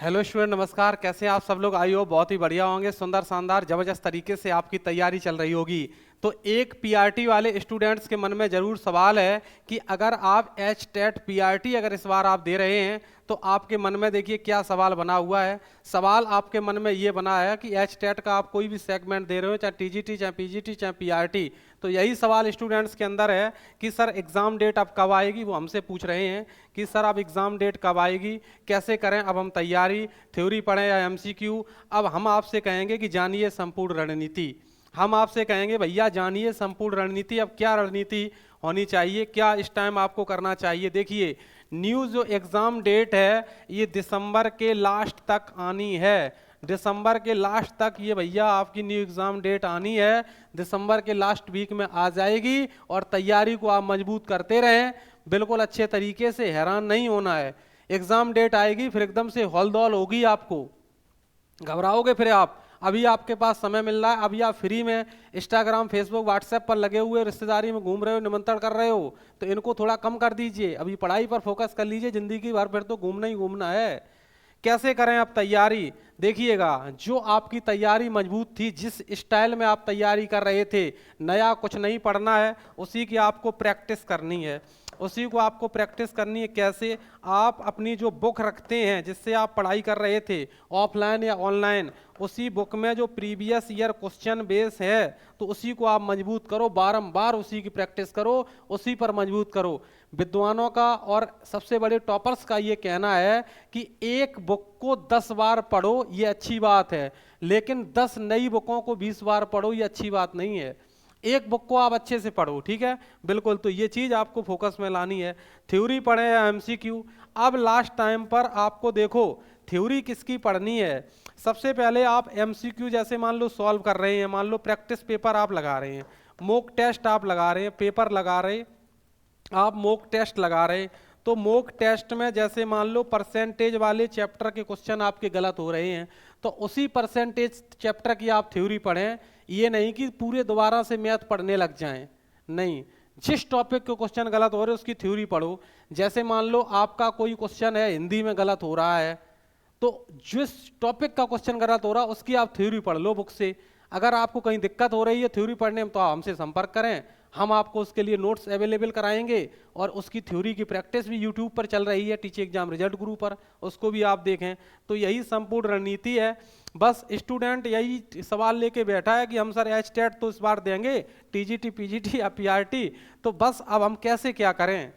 Hello student, नमस्कार। कैसे हैं आप सब लोग? आई हो बहुत ही बढ़िया होंगे। सुंदर शानदार जबरदस्त तरीके से आपकी तैयारी चल रही होगी। तो एक पीआरटी वाले स्टूडेंट्स के मन में जरूर सवाल है कि अगर आप एच टेट पीआरटी अगर इस बार आप दे रहे हैं तो आपके मन में देखिए क्या सवाल बना हुआ है। सवाल आपके मन में ये बना है कि एच टेट का आप कोई भी सेगमेंट दे रहे हो, चाहे टीजीटी, चाहे पीजीटी, चाहे पीआरटी, तो यही सवाल स्टूडेंट्स के अंदर है कि सर एग्ज़ाम डेट अब कब आएगी। वो हमसे पूछ रहे हैं कि सर अब एग्ज़ाम डेट कब आएगी, कैसे करें, अब हम तैयारी, थ्योरी पढ़ें या एमसीक्यू। अब हम आपसे कहेंगे कि जानिए संपूर्ण रणनीति। हम आपसे कहेंगे भैया जानिए संपूर्ण रणनीति। अब क्या रणनीति होनी चाहिए, क्या इस टाइम आपको करना चाहिए। देखिए, न्यू जो एग्ज़ाम डेट है ये दिसंबर के लास्ट तक आनी है। दिसंबर के लास्ट तक ये भैया आपकी न्यू एग्ज़ाम डेट आनी है। दिसंबर के लास्ट वीक में आ जाएगी और तैयारी को आप मजबूत करते रहें, बिल्कुल अच्छे तरीके से, हैरान नहीं होना है। एग्ज़ाम डेट आएगी फिर एकदम से हौल-दौल होगी, आपको घबराओगे फिर आप। अभी आपके पास समय मिल रहा है, अभी आप फ्री में इंस्टाग्राम, फेसबुक, व्हाट्सएप पर लगे हुए, रिश्तेदारी में घूम रहे हो, निमंत्रण कर रहे हो, तो इनको थोड़ा कम कर दीजिए। अभी पढ़ाई पर फोकस कर लीजिए, जिंदगी भर फिर तो घूमना ही घूमना है। कैसे करें आप तैयारी? देखिएगा, जो आपकी तैयारी मजबूत थी, जिस स्टाइल में आप तैयारी कर रहे थे, नया कुछ नहीं पढ़ना है, उसी की आपको प्रैक्टिस करनी है। उसी को आपको प्रैक्टिस करनी है। कैसे? आप अपनी जो बुक रखते हैं जिससे आप पढ़ाई कर रहे थे, ऑफलाइन या ऑनलाइन, उसी बुक में जो प्रीवियस ईयर क्वेश्चन बेस है तो उसी को आप मजबूत करो, बारंबार उसी की प्रैक्टिस करो, उसी पर मजबूत करो। विद्वानों का और सबसे बड़े टॉपर्स का ये कहना है कि एक बुक को 10 बार पढ़ो, ये अच्छी बात है, लेकिन 10 नई बुकों को 20 बार पढ़ो, ये अच्छी बात नहीं है। एक बुक को आप अच्छे से पढ़ो, ठीक है, बिल्कुल। तो ये चीज़ आपको फोकस में लानी है। थ्योरी पढ़े या एमसीक्यू। अब लास्ट टाइम पर आपको देखो थ्योरी किसकी पढ़नी है। सबसे पहले आप एमसीक्यू जैसे मान लो सॉल्व कर रहे हैं, मान लो प्रैक्टिस पेपर आप लगा रहे हैं, मॉक टेस्ट आप लगा रहे हैं, पेपर लगा रहे, आप मॉक टेस्ट लगा रहे, तो मॉक टेस्ट में जैसे मान लो परसेंटेज वाले चैप्टर के क्वेश्चन आपके गलत हो रहे हैं, तो उसी परसेंटेज चैप्टर की आप थ्योरी पढ़ें। ये नहीं कि पूरे दोबारा से मैथ पढ़ने लग जाएं, नहीं। जिस टॉपिक के क्वेश्चन गलत हो रहे हैं उसकी थ्योरी पढ़ो। जैसे मान लो आपका कोई क्वेश्चन है हिंदी में गलत हो रहा है, तो जिस टॉपिक का क्वेश्चन गलत हो रहा है उसकी आप थ्योरी पढ़ लो बुक से। अगर आपको कहीं दिक्कत हो रही है थ्योरी पढ़ने में तो आप हमसे संपर्क करें, हम आपको उसके लिए नोट्स अवेलेबल कराएंगे और उसकी थ्योरी की प्रैक्टिस भी यूट्यूब पर चल रही है, टीची एग्जाम रिजल्ट गुरु पर, उसको भी आप देखें। तो यही संपूर्ण रणनीति है। बस स्टूडेंट यही सवाल लेके बैठा है कि हम सर एच टेट तो इस बार देंगे, टीजीटी, पीजीटी या पीआरटी, तो बस अब हम कैसे क्या करें।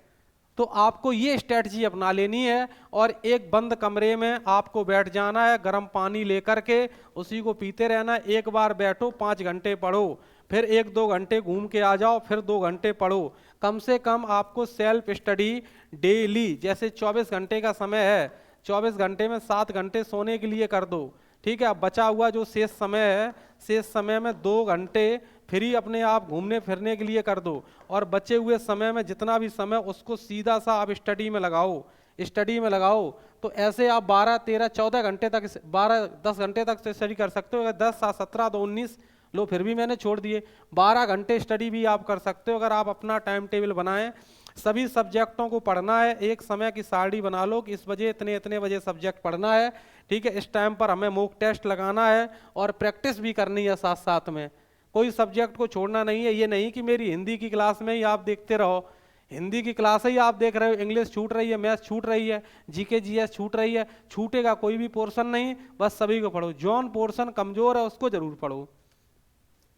तो आपको ये स्ट्रेटजी अपना लेनी है और एक बंद कमरे में आपको बैठ जाना है, गर्म पानी लेकर के उसी को पीते रहना। एक बार बैठो, 5 घंटे पढ़ो, फिर 1-2 घंटे घूम के आ जाओ, फिर 2 घंटे पढ़ो। कम से कम आपको सेल्फ स्टडी डेली, जैसे 24 घंटे का समय है, 24 घंटे में 7 घंटे सोने के लिए कर दो, ठीक है। अब बचा हुआ जो शेष समय है, शेष समय में 2 घंटे फ्री अपने आप घूमने फिरने के लिए कर दो, और बचे हुए समय में जितना भी समय उसको सीधा सा आप स्टडी में लगाओ, स्टडी में लगाओ। तो ऐसे आप 12, 13, 14 घंटे तक, 12, 10 घंटे तक स्टडी कर सकते हो। अगर 10, 7, 17, तो 19 लो, फिर भी मैंने छोड़ दिए, 12 घंटे स्टडी भी आप कर सकते हो अगर आप अपना टाइम टेबल बनाएं। सभी सब्जेक्टों को पढ़ना है, एक समय की सारणी बना लो कि इस बजे इतने इतने बजे सब्जेक्ट पढ़ना है, ठीक है। इस टाइम पर हमें मॉक टेस्ट लगाना है और प्रैक्टिस भी करनी है साथ साथ में, कोई सब्जेक्ट को छोड़ना नहीं है। ये नहीं कि मेरी हिंदी की क्लास में ही आप देखते रहो, हिंदी की क्लास ही आप देख रहे हो, इंग्लिश छूट रही है, मैथ्स छूट रही है, जीके जीएस छूट रही है, छूटेगा कोई भी पोर्शन नहीं, बस सभी को पढ़ो। जौन पोर्शन कमजोर है उसको जरूर पढ़ो।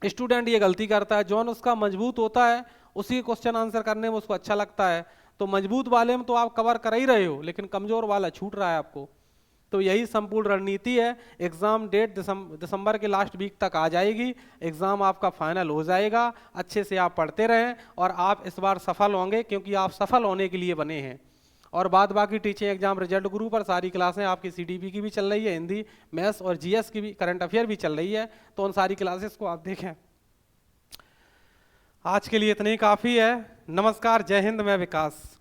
स्टूडेंट ये गलती करता है, जौन उसका मजबूत होता है उसी क्वेश्चन आंसर करने में उसको अच्छा लगता है, तो मजबूत वाले में तो आप कवर कर ही रहे हो, लेकिन कमजोर वाला छूट रहा है आपको। तो यही संपूर्ण रणनीति है। एग्जाम डेट दिसंबर के लास्ट वीक तक आ जाएगी, एग्जाम आपका फाइनल हो जाएगा। अच्छे से आप पढ़ते रहें और आप इस बार सफल होंगे, क्योंकि आप सफल होने के लिए बने हैं। और बाद बाकी टीचिंग एग्जाम रिजल्ट गुरु पर सारी क्लासें आपकी सीडीपी की भी चल रही है, हिंदी, मैथ्स और जीएस की भी, करंट अफेयर भी चल रही है, तो उन सारी क्लासेस को आप देखें। आज के लिए इतना ही काफ़ी है। नमस्कार, जय हिंद, मैं विकास।